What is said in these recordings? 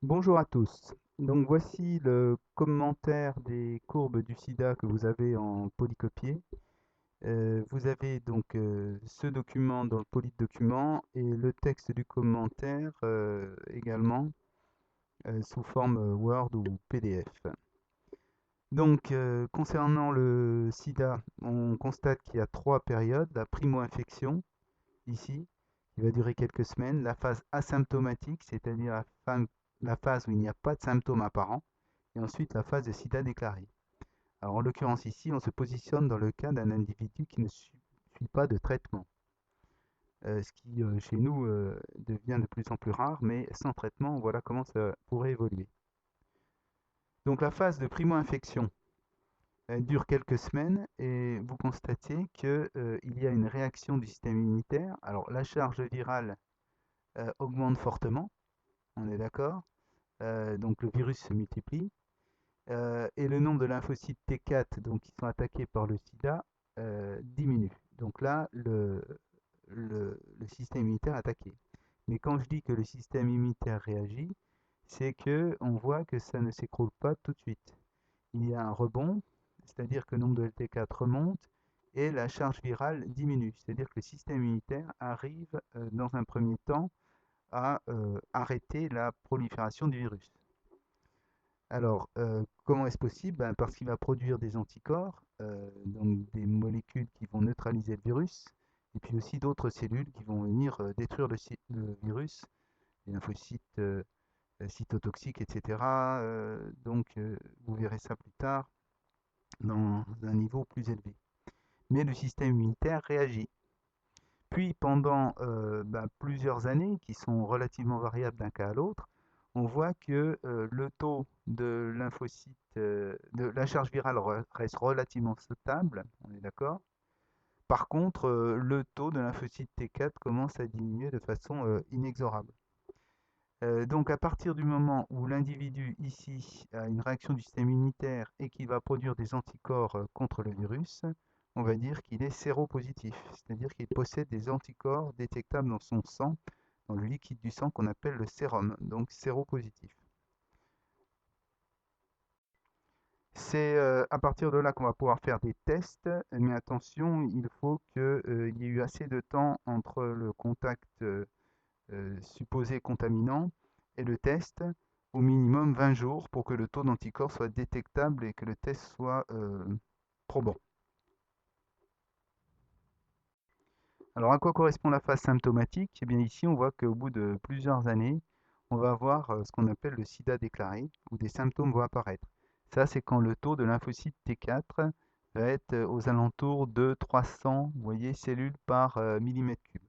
Bonjour à tous. Donc voici le commentaire des courbes du sida que vous avez en polycopié. Vous avez donc ce document dans le polydocument et le texte du commentaire également sous forme Word ou PDF. Donc concernant le sida, on constate qu'il y a trois périodes. La primo-infection ici, qui va durer quelques semaines. La phase asymptomatique, c'est-à-dire la phase où il n'y a pas de symptômes apparents. Et ensuite, la phase de sida déclaré. Alors, en l'occurrence ici, on se positionne dans le cas d'un individu qui ne suit pas de traitement. Ce qui, chez nous, devient de plus en plus rare, mais sans traitement, voilà comment ça pourrait évoluer. Donc, la phase de primo-infection, elle dure quelques semaines et vous constatez qu'il y a une réaction du système immunitaire. Alors, la charge virale augmente fortement, on est d'accord. Donc le virus se multiplie. Et le nombre de lymphocytes T4 donc, qui sont attaqués par le sida diminue. Donc là, le système immunitaire est attaqué. Mais quand je dis que le système immunitaire réagit, c'est que on voit que ça ne s'écroule pas tout de suite. Il y a un rebond, c'est-à-dire que le nombre de T4 remonte et la charge virale diminue. C'est-à-dire que le système immunitaire arrive dans un premier temps à arrêter la prolifération du virus. Alors, comment est-ce possible? Ben, parce qu'il va produire des anticorps, donc des molécules qui vont neutraliser le virus, et puis aussi d'autres cellules qui vont venir détruire le virus, les lymphocytes cytotoxiques, etc. Donc, vous verrez ça plus tard dans un niveau plus élevé. Mais le système immunitaire réagit. Puis pendant plusieurs années, qui sont relativement variables d'un cas à l'autre, on voit que le taux de lymphocytes, de la charge virale reste relativement stable, on est d'accord. Par contre, le taux de lymphocytes T4 commence à diminuer de façon inexorable. Donc à partir du moment où l'individu ici a une réaction du système immunitaire et qu'il va produire des anticorps contre le virus, on va dire qu'il est séropositif, c'est-à-dire qu'il possède des anticorps détectables dans son sang, dans le liquide du sang qu'on appelle le sérum, donc séropositif. C'est à partir de là qu'on va pouvoir faire des tests, mais attention, il faut qu'il y ait eu assez de temps entre le contact supposé contaminant et le test, au minimum 20 jours pour que le taux d'anticorps soit détectable et que le test soit probant. Alors à quoi correspond la phase symptomatique? Eh bien ici on voit qu'au bout de plusieurs années, on va avoir ce qu'on appelle le sida déclaré, où des symptômes vont apparaître. Ça c'est quand le taux de lymphocyte T4 va être aux alentours de 300, vous voyez, cellules par millimètre cube.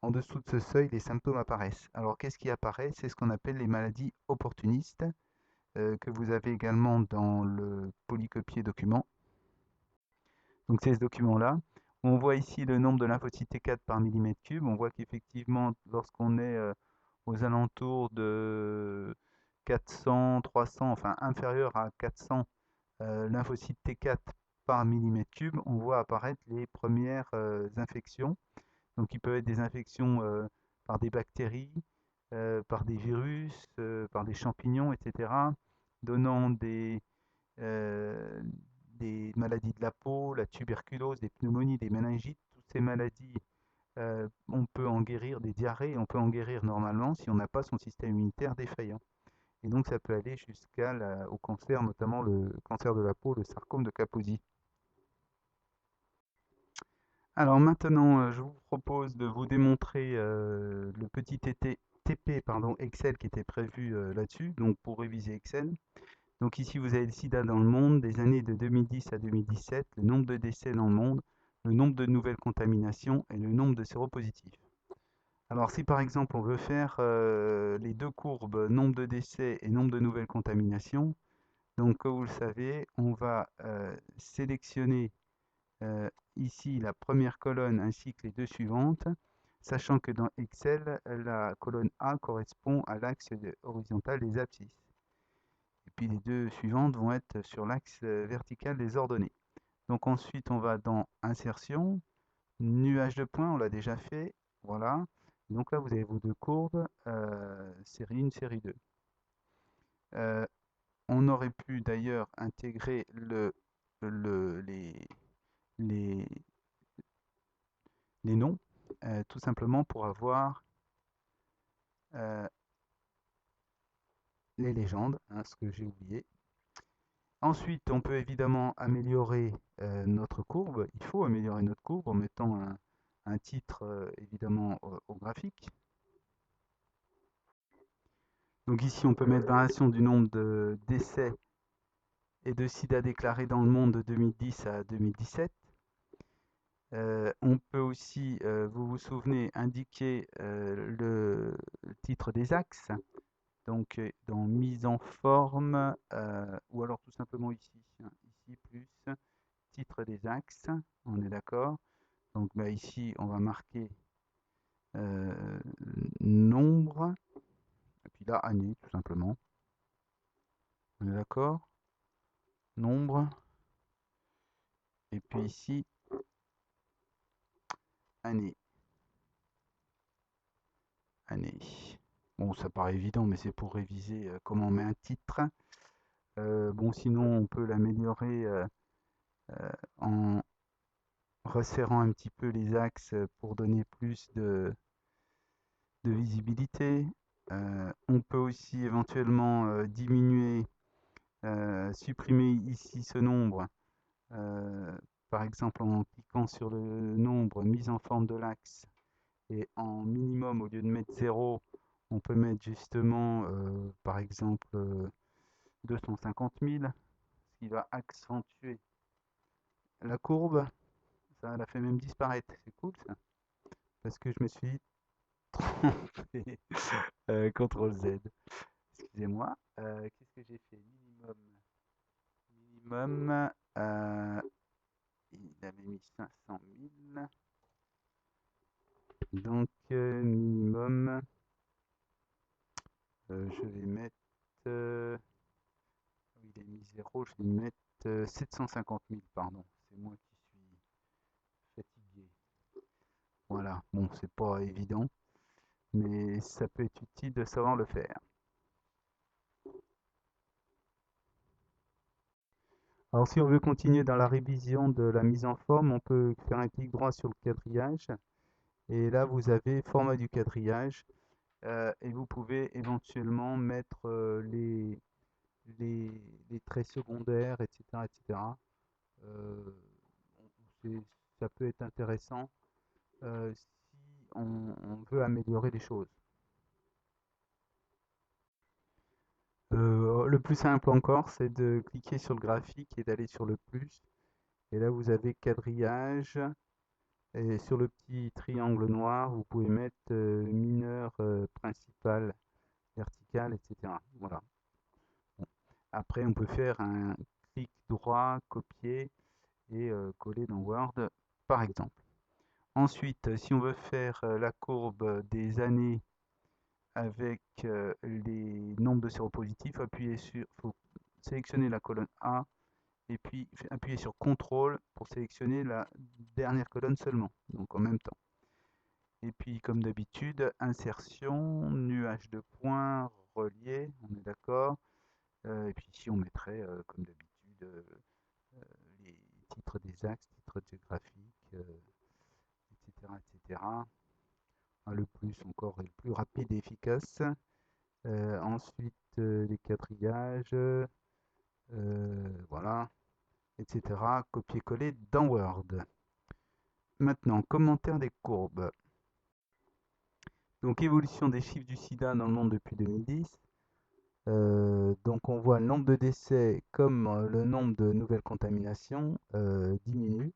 En dessous de ce seuil, les symptômes apparaissent. Alors, qu'est-ce qui apparaît? C'est ce qu'on appelle les maladies opportunistes, que vous avez également dans le polycopier document. Donc, c'est ce document-là. On voit ici le nombre de lymphocytes T4 par millimètre cube. On voit qu'effectivement, lorsqu'on est aux alentours de 400, 300, enfin inférieur à 400 lymphocytes T4 par millimètre cube, on voit apparaître les premières infections. Donc, il peut être des infections par des bactéries, par des virus, par des champignons, etc., donnant euh, des maladies de la peau, la tuberculose, des pneumonies, des méningites. Toutes ces maladies, on peut en guérir, des diarrhées, on peut en guérir normalement si on n'a pas son système immunitaire défaillant. Et donc, ça peut aller jusqu'au cancer, notamment le cancer de la peau, le sarcome de Kaposi. Alors maintenant, je vous propose de vous démontrer le petit TP pardon, Excel qui était prévu là-dessus, donc pour réviser Excel. Donc ici, vous avez le sida dans le monde, des années de 2010 à 2017, le nombre de décès dans le monde, le nombre de nouvelles contaminations et le nombre de séropositifs. Alors si par exemple on veut faire les deux courbes, nombre de décès et nombre de nouvelles contaminations, donc comme vous le savez, on va sélectionner ici la première colonne ainsi que les deux suivantes, sachant que dans Excel, la colonne A correspond à l'axe horizontal des abscisses. Et puis les deux suivantes vont être sur l'axe vertical des ordonnées. Donc ensuite, on va dans Insertion, nuage de points, on l'a déjà fait, voilà. Donc là, vous avez vos deux courbes, série 1, série 2. Euh, on aurait pu d'ailleurs intégrer le, les, les noms, tout simplement pour avoir euh, les légendes, hein, ce que j'ai oublié. Ensuite, on peut évidemment améliorer notre courbe. Il faut améliorer notre courbe en mettant un titre évidemment au graphique. Donc ici, on peut mettre variation du nombre de décès et de sida déclarés dans le monde de 2010 à 2017. On peut aussi, vous vous souvenez, indiquer le titre des axes. Donc dans mise en forme, ou alors tout simplement ici, hein, ici plus titre des axes, on est d'accord. Donc bah, ici, on va marquer nombre, et puis là, année, tout simplement. On est d'accord? Nombre, et puis ici, année. Année. Bon, ça paraît évident, mais c'est pour réviser comment on met un titre. Bon, sinon, on peut l'améliorer en resserrant un petit peu les axes pour donner plus de visibilité. On peut aussi éventuellement diminuer, supprimer ici ce nombre, euh, par exemple en cliquant sur le nombre mis en forme de l'axe et en minimum, au lieu de mettre 0, on peut mettre justement, par exemple, 250 000, ce qui va accentuer la courbe. Ça l'a fait même disparaître. C'est cool ça. Parce que je me suis trompé. CTRL Z. Excusez-moi. Qu'est-ce que j'ai fait? Minimum. Minimum. Il avait mis 500 000. Donc, minimum. Je vais mettre. Il a mis 0. Je vais mettre 750 000. Pardon. C'est moi qui suis fatigué. Voilà. Bon, c'est pas évident. Mais ça peut être utile de savoir le faire. Alors si on veut continuer dans la révision de la mise en forme, on peut faire un clic droit sur le quadrillage et là vous avez format du quadrillage et vous pouvez éventuellement mettre les, les traits secondaires, etc. etc. Euh, Ça peut être intéressant si on veut améliorer les choses. Le plus simple encore, c'est de cliquer sur le graphique et d'aller sur le plus. Et là, vous avez quadrillage. Et sur le petit triangle noir, vous pouvez mettre mineur, principal, vertical, etc. Voilà. Bon. Après, on peut faire un clic droit, copier et coller dans Word, par exemple. Ensuite, si on veut faire la courbe des années avec les nombres de séropositifs, faut sélectionner la colonne A et puis appuyer sur CTRL pour sélectionner la dernière colonne seulement, donc en même temps. Et puis, comme d'habitude, insertion, nuage de points, relié, on est d'accord. Et puis ici, on mettrait, comme d'habitude, les titres des axes, titres géographiques, etc., etc. Ah, le plus encore est le plus rapide et efficace. Ensuite, les quadrillages, voilà, etc. Copier-coller dans Word. Maintenant, commentaire des courbes. Donc, évolution des chiffres du sida dans le monde depuis 2010. Donc on voit le nombre de décès comme le nombre de nouvelles contaminations diminue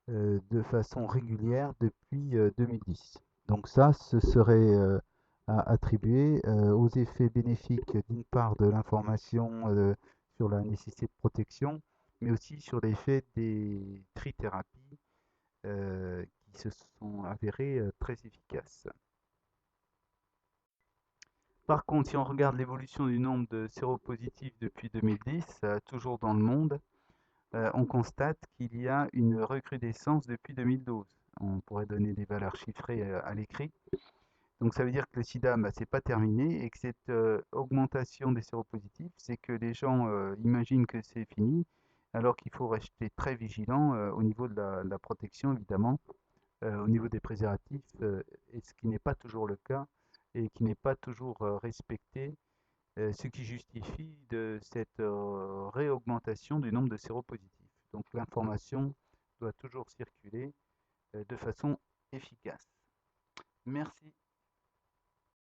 de façon régulière depuis 2010. Donc ça, ce serait à attribuer aux effets bénéfiques d'une part de l'information sur la nécessité de protection, mais aussi sur l'effet des trithérapies qui se sont avérées très efficaces. Par contre, si on regarde l'évolution du nombre de séropositifs depuis 2010, toujours dans le monde, on constate qu'il y a une recrudescence depuis 2012. On pourrait donner des valeurs chiffrées à l'écrit. Donc ça veut dire que le sida, bah, c'est pas terminé et que cette augmentation des séropositifs, c'est que les gens imaginent que c'est fini, alors qu'il faut rester très vigilant au niveau de la protection, évidemment, au niveau des préservatifs, et ce qui n'est pas toujours le cas et qui n'est pas toujours respecté, ce qui justifie de cette réaugmentation du nombre de séropositifs. Donc l'information doit toujours circuler de façon efficace. Merci.